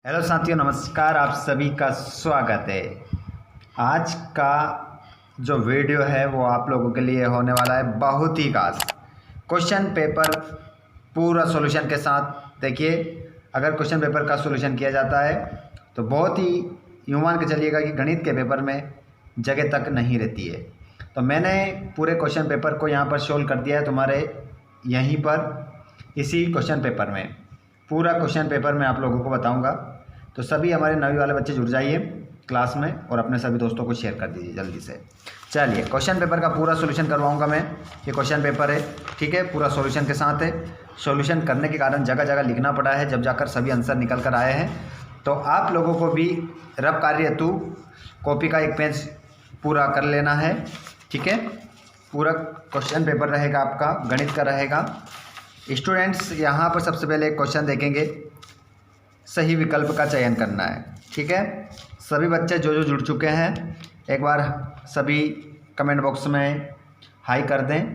Hello साथियों, नमस्कार। आप सभी का स्वागत है। आज का जो वीडियो है वो आप लोगों के लिए होने वाला है बहुत ही खास। क्वेश्चन पेपर पूरा सॉल्यूशन के साथ। देखिए, अगर क्वेश्चन पेपर का सॉल्यूशन किया जाता है तो बहुत ही यूँ मान के चलिएगा कि गणित के पेपर में जगह तक नहीं रहती है। तो मैंने पूरे क्वेश्चन पेपर को यहाँ पर सोल्व कर दिया है तुम्हारे यहीं पर, इसी क्वेश्चन पेपर में। पूरा क्वेश्चन पेपर मैं आप लोगों को बताऊंगा। तो सभी हमारे नवी वाले बच्चे जुड़ जाइए क्लास में और अपने सभी दोस्तों को शेयर कर दीजिए जल्दी से। चलिए, क्वेश्चन पेपर का पूरा सॉल्यूशन करवाऊंगा मैं। ये क्वेश्चन पेपर है, ठीक है, पूरा सॉल्यूशन के साथ है। सॉल्यूशन करने के कारण जगह जगह लिखना पड़ा है, जब जाकर सभी आंसर निकल कर आए हैं। तो आप लोगों को भी रफ कार्य हेतु कॉपी का एक पेज पूरा कर लेना है, ठीक है। पूरा क्वेश्चन पेपर रहेगा आपका, गणित का रहेगा। स्टूडेंट्स, यहाँ पर सबसे पहले एक क्वेश्चन देखेंगे, सही विकल्प का चयन करना है, ठीक है। सभी बच्चे जो जो जुड़ चुके हैं एक बार सभी कमेंट बॉक्स में हाई कर दें।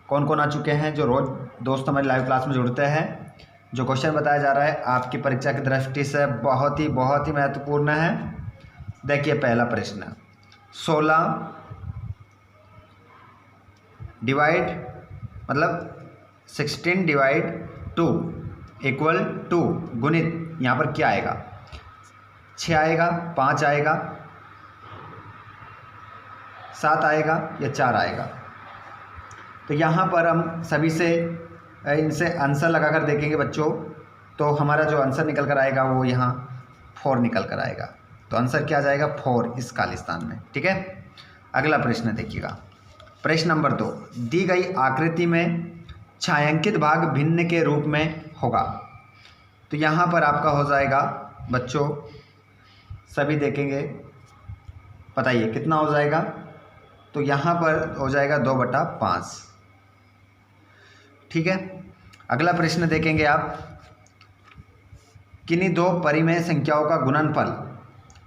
कौन कौन आ चुके हैं जो रोज़ दोस्त हमारी लाइव क्लास में जुड़ते हैं। जो क्वेश्चन बताया जा रहा है आपकी परीक्षा की दृष्टि से बहुत ही महत्वपूर्ण है। देखिए, पहला प्रश्न, 16 डिवाइड मतलब 16 डिवाइड 2 इक्वल 2 गुणित यहाँ पर क्या आएगा? 6 आएगा, 5 आएगा, 7 आएगा या 4 आएगा? तो यहाँ पर हम सभी से इनसे आंसर लगाकर देखेंगे बच्चों। तो हमारा जो आंसर निकल कर आएगा वो यहाँ 4 निकल कर आएगा। तो आंसर क्या आ जाएगा? 4 इस खालिस्तान में, ठीक है। अगला प्रश्न देखिएगा, प्रश्न नंबर 2। दी गई आकृति में छायांकित भाग भिन्न के रूप में होगा। तो यहाँ पर आपका हो जाएगा बच्चों, सभी देखेंगे, बताइए कितना हो जाएगा? तो यहाँ पर हो जाएगा 2/5, ठीक है। अगला प्रश्न देखेंगे आप, किन्हीं दो परिमेय संख्याओं का गुणनफल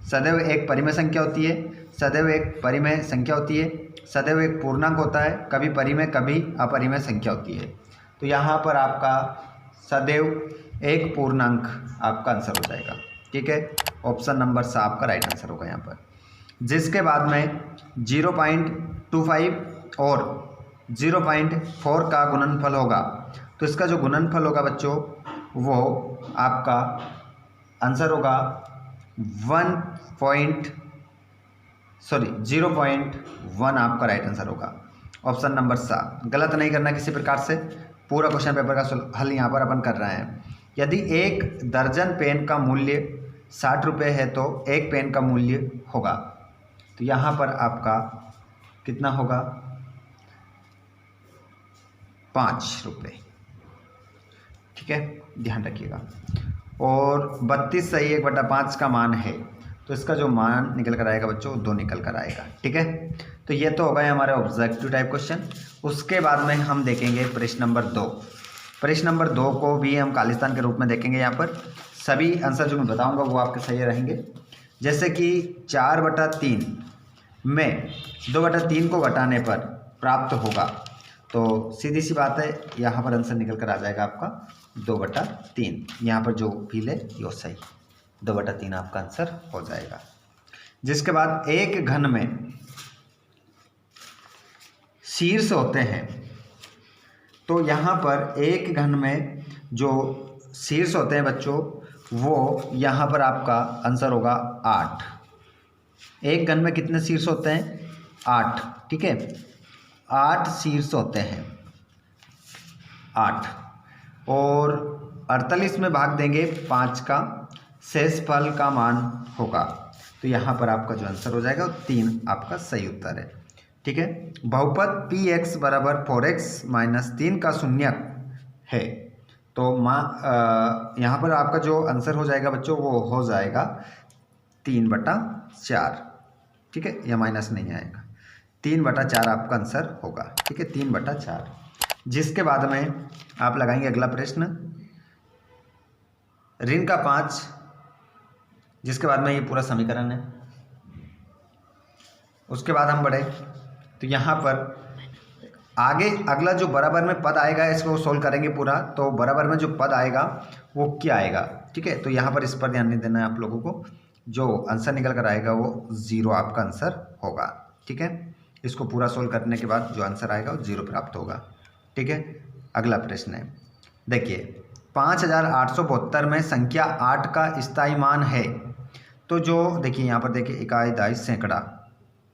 सदैव एक परिमेय संख्या होती है, सदैव एक परिमेय संख्या होती है, सदैव एक पूर्णांक होता है, कभी परिमेय कभी अपरिमेय संख्या होती है। तो यहाँ पर आपका सदैव एक पूर्णांक आपका आंसर हो जाएगा, ठीक है। ऑप्शन नंबर सा आपका राइट आंसर होगा यहाँ पर। जिसके बाद में 0.25 और 0.4 का गुणनफल होगा। तो इसका जो गुणनफल होगा बच्चों वो आपका आंसर होगा 0.1 आपका राइट आंसर होगा। ऑप्शन नंबर सा। गलत नहीं करना किसी प्रकार से। पूरा क्वेश्चन पेपर का हल यहाँ पर अपन कर रहे हैं। यदि एक दर्जन पेन का मूल्य 60 रुपये है तो एक पेन का मूल्य होगा। तो यहाँ पर आपका कितना होगा? 5 रुपये, ठीक है, ध्यान रखिएगा। और 32 सही 1/5 का मान है, तो इसका जो मान निकल कर आएगा बच्चों 2 निकल कर आएगा, ठीक है। तो ये तो हो गए हमारे ऑब्जेक्टिव टाइप क्वेश्चन। उसके बाद में हम देखेंगे प्रश्न नंबर 2। प्रश्न नंबर 2 को भी हम खालिस्तान के रूप में देखेंगे। यहाँ पर सभी आंसर जो मैं बताऊंगा वो आपके सही रहेंगे। जैसे कि 4/3 में 2/3 को घटाने पर प्राप्त होगा। तो सीधी सी बात है, यहाँ पर आंसर निकल कर आ जाएगा आपका 2/3। यहाँ पर जो फील है ये सही, 2/3 आपका आंसर हो जाएगा। जिसके बाद एक घन में शीर्ष होते हैं। तो यहाँ पर एक घन में जो शीर्ष होते हैं बच्चों वो यहाँ पर आपका आंसर होगा 8। एक घन में कितने शीर्ष होते हैं? 8, ठीक है। 8 शीर्ष होते हैं, 8। और 48 में भाग देंगे 5 का, शेषफल का मान होगा। तो यहाँ पर आपका जो आंसर हो जाएगा 3 आपका सही उत्तर है, ठीक है। बहुपद px = 4x - 3 का शून्यक है। तो यहाँ पर आपका जो आंसर हो जाएगा बच्चों वो हो जाएगा 3/4, ठीक है, या माइनस नहीं आएगा, 3/4 आपका आंसर होगा, ठीक है, 3/4। जिसके बाद में आप लगाएंगे अगला प्रश्न, ऋण का 5। जिसके बाद में ये पूरा समीकरण है। उसके बाद हम बढ़े तो यहाँ पर आगे अगला जो बराबर में पद आएगा इसको सोल्व करेंगे पूरा। तो बराबर में जो पद आएगा वो क्या आएगा? ठीक है। तो यहाँ पर इस पर ध्यान नहीं देना है आप लोगों को, जो आंसर निकल कर आएगा वो 0 आपका आंसर होगा, ठीक है। इसको पूरा सोल्व करने के बाद जो आंसर आएगा वो 0 प्राप्त होगा, ठीक है। अगला प्रश्न है, देखिए 5872 में संख्या 8 का स्थायी मान है। तो जो देखिए यहाँ पर देखिए इकाई दाई सैकड़ा,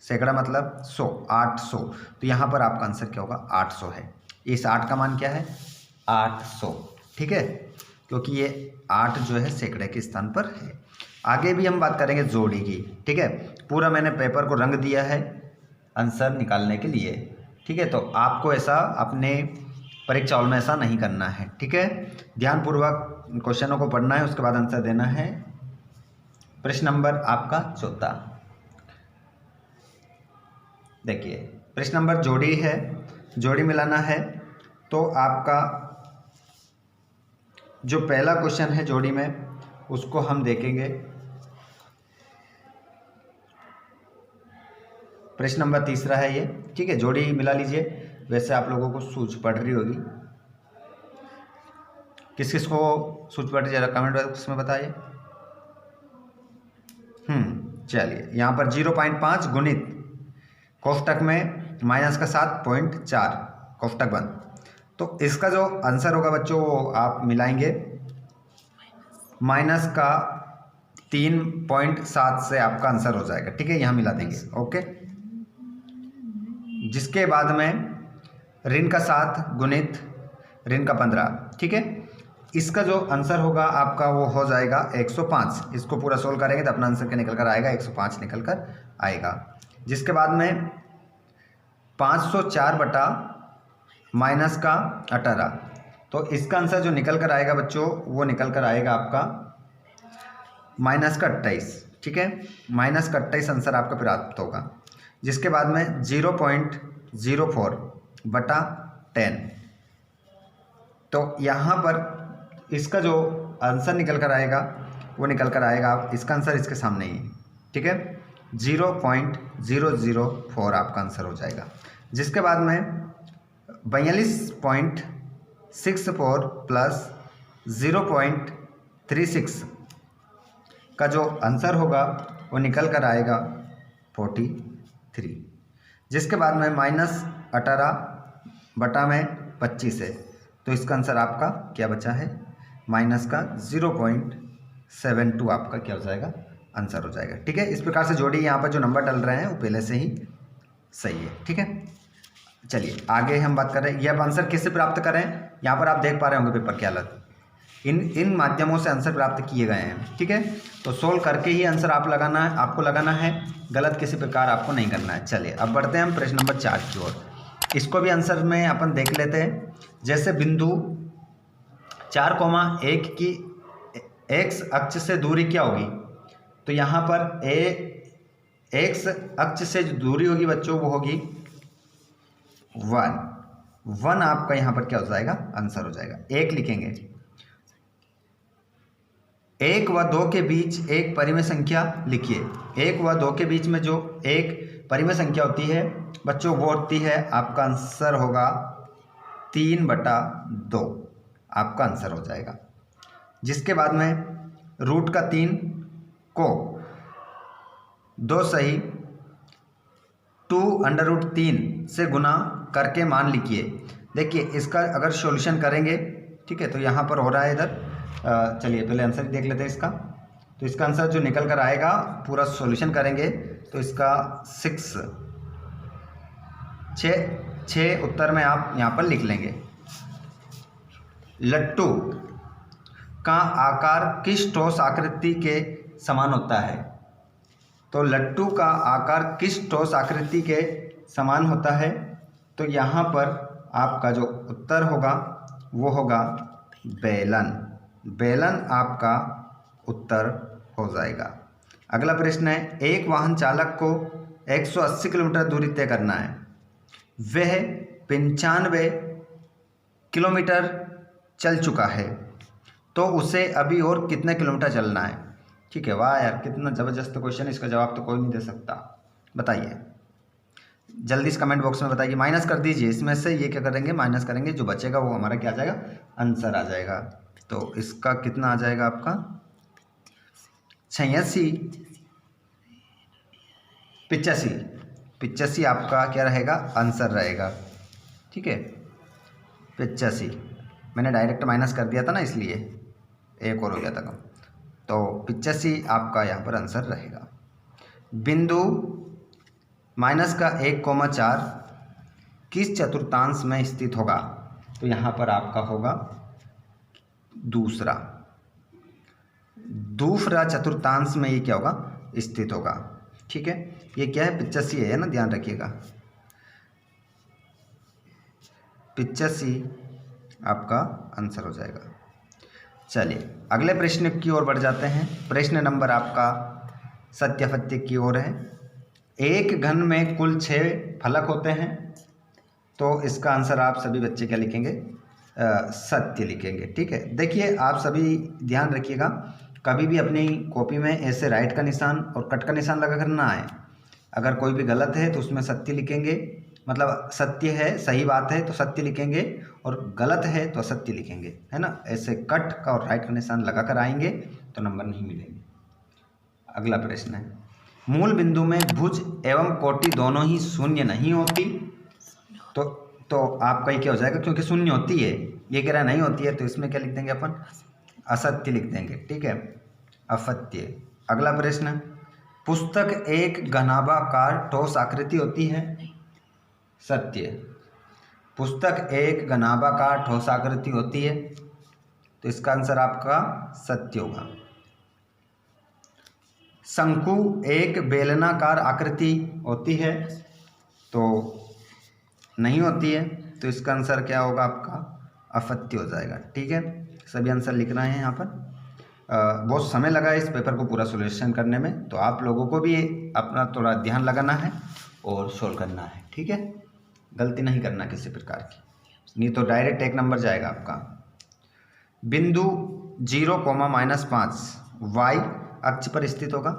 सैकड़ा मतलब 100, 800। तो यहाँ पर आपका आंसर क्या होगा, 800 है। इस 8 का मान क्या है, 800, ठीक है, क्योंकि ये 8 जो है सैकड़े के स्थान पर है। आगे भी हम बात करेंगे जोड़ी की, ठीक है। पूरा मैंने पेपर को रंग दिया है आंसर निकालने के लिए, ठीक है। तो आपको ऐसा अपने परीक्षा हॉल में ऐसा नहीं करना है, ठीक है। ध्यानपूर्वक क्वेश्चनों को पढ़ना है, उसके बाद आंसर देना है। प्रश्न नंबर आपका 14, देखिए प्रश्न नंबर जोड़ी है, जोड़ी मिलाना है। तो आपका जो पहला क्वेश्चन है जोड़ी में उसको हम देखेंगे। प्रश्न नंबर 3 है ये, ठीक है। जोड़ी मिला लीजिए। वैसे आप लोगों को सूझ पड़ रही होगी, किस किस को सूझ पड़ रही है जरा कमेंट बॉक्स में बताइए। चलिए यहाँ पर 0.5 गुणित कोष्टक में माइनस का 7.4 कोष्टक बंद। तो इसका जो आंसर होगा बच्चों वो आप मिलाएंगे माइनस का 3.7 से आपका आंसर हो जाएगा, ठीक है। यहाँ मिला देंगे, ओके। जिसके बाद में ऋण का 7 गुणित ऋण का 15, ठीक है। इसका जो आंसर होगा आपका वो हो जाएगा 105। इसको पूरा सोल्व करेंगे तो अपना आंसर क्या निकल कर आएगा, 105 निकल कर आएगा। जिसके बाद में 504 बटा माइनस का 18। तो इसका आंसर जो निकल कर आएगा बच्चों वो निकल कर आएगा आपका माइनस का 28, ठीक है। माइनस का 28 आंसर आपका प्राप्त होगा। जिसके बाद में 0.04 बटा 10। तो यहाँ पर इसका जो आंसर निकल कर आएगा वो निकल कर आएगा, इसका आंसर इसके सामने ही है, ठीक है। 0.004 आपका आंसर हो जाएगा। जिसके बाद में 42.64 प्लस 0.36 का जो आंसर होगा वो निकल कर आएगा 43। जिसके बाद में माइनस 18 बटा में 25 है। तो इसका आंसर आपका क्या बचा है, माइनस का 0.72 आपका क्या हो जाएगा, आंसर हो जाएगा, ठीक है। इस प्रकार से जोड़ी यहाँ पर जो नंबर डल रहे हैं वो पहले से ही सही है, ठीक है। चलिए आगे हम बात कर रहे हैं, ये अब आंसर कैसे प्राप्त करें। यहाँ पर आप देख पा रहे होंगे पेपर की हालत, इन माध्यमों से आंसर प्राप्त किए गए हैं, ठीक है। तो सोल्व करके ही आंसर आपको लगाना है, गलत किसी प्रकार आपको नहीं करना है। चलिए अब बढ़ते हैं हम प्रश्न नंबर 4 की ओर। इसको भी आंसर में अपन देख लेते हैं। जैसे बिंदु 4,1 की एक्स अक्ष से दूरी क्या होगी। तो यहाँ पर एक्स अक्ष से जो दूरी होगी बच्चों वो होगी 1 आपका यहाँ पर क्या हो जाएगा, आंसर हो जाएगा। 1 लिखेंगे। 1 व 2 के बीच एक परिमेय संख्या लिखिए। 1 व 2 के बीच में जो एक परिमेय संख्या होती है बच्चों वो होती है, आपका आंसर होगा 3/2 आपका आंसर हो जाएगा। जिसके बाद में रूट का 3 को 2 सही 2√3 से गुना करके मान लिखिए। देखिए इसका अगर सॉल्यूशन करेंगे, ठीक है, तो यहाँ पर हो रहा है इधर। चलिए पहले आंसर देख लेते हैं इसका। तो इसका आंसर जो निकल कर आएगा पूरा सॉल्यूशन करेंगे तो इसका 6 उत्तर में आप यहाँ पर लिख लेंगे। लट्टू का आकार किस ठोस आकृति के समान होता है। तो लट्टू का आकार किस ठोस आकृति के समान होता है। तो यहाँ पर आपका जो उत्तर होगा वो होगा बेलन। बेलन आपका उत्तर हो जाएगा। अगला प्रश्न है, एक वाहन चालक को 180 किलोमीटर दूरी तय करना है। वह 95 किलोमीटर चल चुका है, तो उसे अभी और कितने किलोमीटर चलना है। ठीक है, वाह यार कितना ज़बरदस्त क्वेश्चन। इसका जवाब तो कोई नहीं दे सकता। बताइए जल्दी से कमेंट बॉक्स में बताइए। माइनस कर दीजिए, इसमें से ये क्या करेंगे, माइनस करेंगे, जो बचेगा वो हमारा क्या आ जाएगा, आंसर आ जाएगा। तो इसका कितना आ जाएगा आपका 86, 85 आपका क्या रहेगा आंसर रहेगा। ठीक है 85, मैंने डायरेक्ट माइनस कर दिया था ना इसलिए एक और हो गया था कम, तो 85 आपका यहाँ पर आंसर रहेगा। बिंदु -1,4 किस चतुर्थांश में स्थित होगा? तो यहाँ पर आपका होगा दूसरा चतुर्थांश में ये क्या होगा स्थित होगा। ठीक है ये क्या है 85 है ना, ध्यान रखिएगा 85 आपका आंसर हो जाएगा। चलिए अगले प्रश्न की ओर बढ़ जाते हैं। प्रश्न नंबर आपका सत्यापत्य की ओर है। एक घन में कुल 6 फलक होते हैं, तो इसका आंसर आप सभी बच्चे क्या लिखेंगे सत्य लिखेंगे। ठीक है देखिए आप सभी ध्यान रखिएगा, कभी भी अपनी कॉपी में ऐसे राइट का निशान और कट का निशान लगा कर ना आए। अगर कोई भी गलत है तो उसमें सत्य लिखेंगे, मतलब सत्य है सही बात है तो सत्य लिखेंगे और गलत है तो असत्य लिखेंगे, है ना। ऐसे कट का और राइट का निशान लगा कर आएंगे तो नंबर नहीं मिलेंगे। अगला प्रश्न है, मूल बिंदु में भुज एवं कोटि दोनों ही शून्य नहीं होती, तो आपका ये क्या हो जाएगा, क्योंकि शून्य होती है, ये कह रहा नहीं होती है, तो इसमें क्या लिख देंगे अपन असत्य लिख देंगे। ठीक है असत्य। अगला प्रश्न, पुस्तक एक घनाभाकार ठोस आकृति होती है, सत्य। पुस्तक एक घनाभाकार ठोस आकृति होती है, तो इसका आंसर आपका सत्य होगा। शंकु एक बेलनाकार आकृति होती है, तो नहीं होती है, तो इसका आंसर क्या होगा आपका असत्य हो जाएगा। ठीक है सभी आंसर लिख रहे हैं यहाँ पर। बहुत समय लगा है इस पेपर को पूरा सॉल्यूशन करने में, तो आप लोगों को भी अपना थोड़ा ध्यान लगाना है और सोल्व करना है। ठीक है गलती नहीं करना किसी प्रकार की, नहीं तो डायरेक्ट 1 नंबर जाएगा आपका। बिंदु 0,-5 y अक्ष पर स्थित होगा,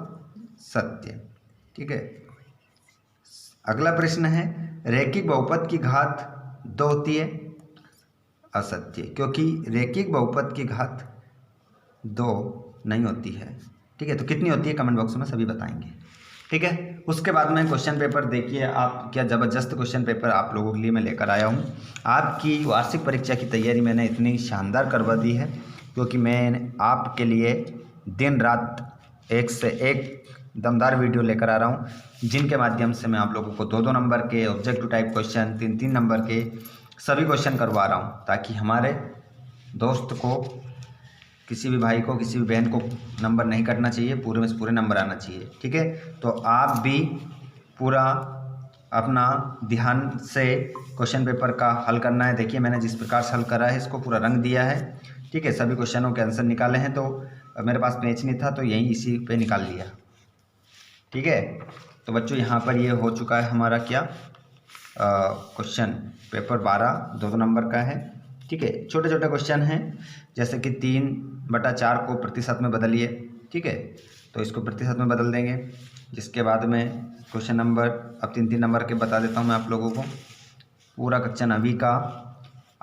सत्य। ठीक है अगला प्रश्न है, रैखिक बहुपद की घात 2 होती है, असत्य, क्योंकि रैखिक बहुपद की घात 2 नहीं होती है। ठीक है तो कितनी होती है कमेंट बॉक्स में सभी बताएंगे। ठीक है उसके बाद में क्वेश्चन पेपर देखिए आप, क्या ज़बरदस्त क्वेश्चन पेपर आप लोगों के लिए मैं लेकर आया हूँ। आपकी वार्षिक परीक्षा की तैयारी मैंने इतनी शानदार करवा दी है, क्योंकि मैं आपके लिए दिन रात एक से एक दमदार वीडियो लेकर आ रहा हूँ, जिनके माध्यम से मैं आप लोगों को 2-2 नंबर के ऑब्जेक्टिव टाइप क्वेश्चन, 3-3 नंबर के सभी क्वेश्चन करवा रहा हूँ, ताकि हमारे दोस्त को, किसी भी भाई को, किसी भी बहन को नंबर नहीं कटना चाहिए, पूरे में से पूरे नंबर आना चाहिए। ठीक है तो आप भी पूरा अपना ध्यान से क्वेश्चन पेपर का हल करना है। देखिए मैंने जिस प्रकार से हल करा है इसको पूरा रंग दिया है। ठीक है सभी क्वेश्चनों के आंसर निकाले हैं, तो मेरे पास पेज नहीं था तो यहीं इसी पे निकाल लिया। ठीक है तो बच्चों यहाँ पर ये हो चुका है हमारा क्या क्वेश्चन पेपर 12 2-2 नंबर का है। ठीक है छोटे छोटे क्वेश्चन हैं, जैसे कि 3/4 को प्रतिशत में बदलिए। ठीक है तो इसको प्रतिशत में बदल देंगे, जिसके बाद में क्वेश्चन नंबर अब 3-3 नंबर के बता देता हूँ मैं आप लोगों को। पूरा कक्षा 9वीं का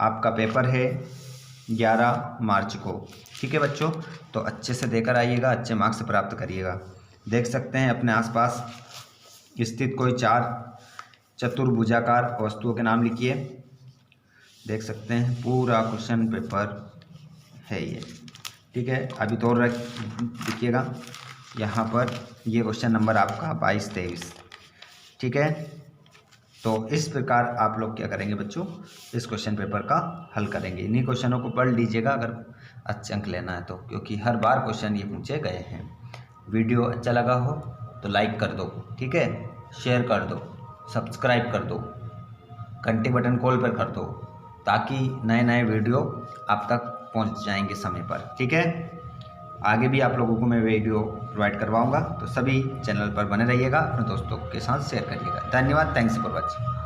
आपका पेपर है 11 मार्च को। ठीक है बच्चों तो अच्छे से देकर आइएगा, अच्छे मार्क्स प्राप्त करिएगा। देख सकते हैं अपने आसपास स्थित कोई 4 चतुर्भुजाकार वस्तुओं के नाम लिखिए। देख सकते हैं पूरा क्वेश्चन पेपर है ये। ठीक है अभी तो और देखिएगा यहाँ पर ये क्वेश्चन नंबर आपका 22-23। ठीक है तो इस प्रकार आप लोग क्या करेंगे बच्चों, इस क्वेश्चन पेपर का हल करेंगे। इन्हीं क्वेश्चनों को पढ़ लीजिएगा अगर अच्छे अंक लेना है तो, क्योंकि हर बार क्वेश्चन ये पूछे गए हैं। वीडियो अच्छा लगा हो तो लाइक कर दो, ठीक है शेयर कर दो, सब्सक्राइब कर दो, घंटी बटन कॉल पर कर दो, ताकि नए नए वीडियो आप तक पहुंच जाएंगे समय पर। ठीक है आगे भी आप लोगों को मैं वीडियो प्रोवाइड करवाऊंगा, तो सभी चैनल पर बने रहिएगा, अपने दोस्तों के साथ शेयर करिएगा। धन्यवाद, थैंक्स फॉर वॉचिंग।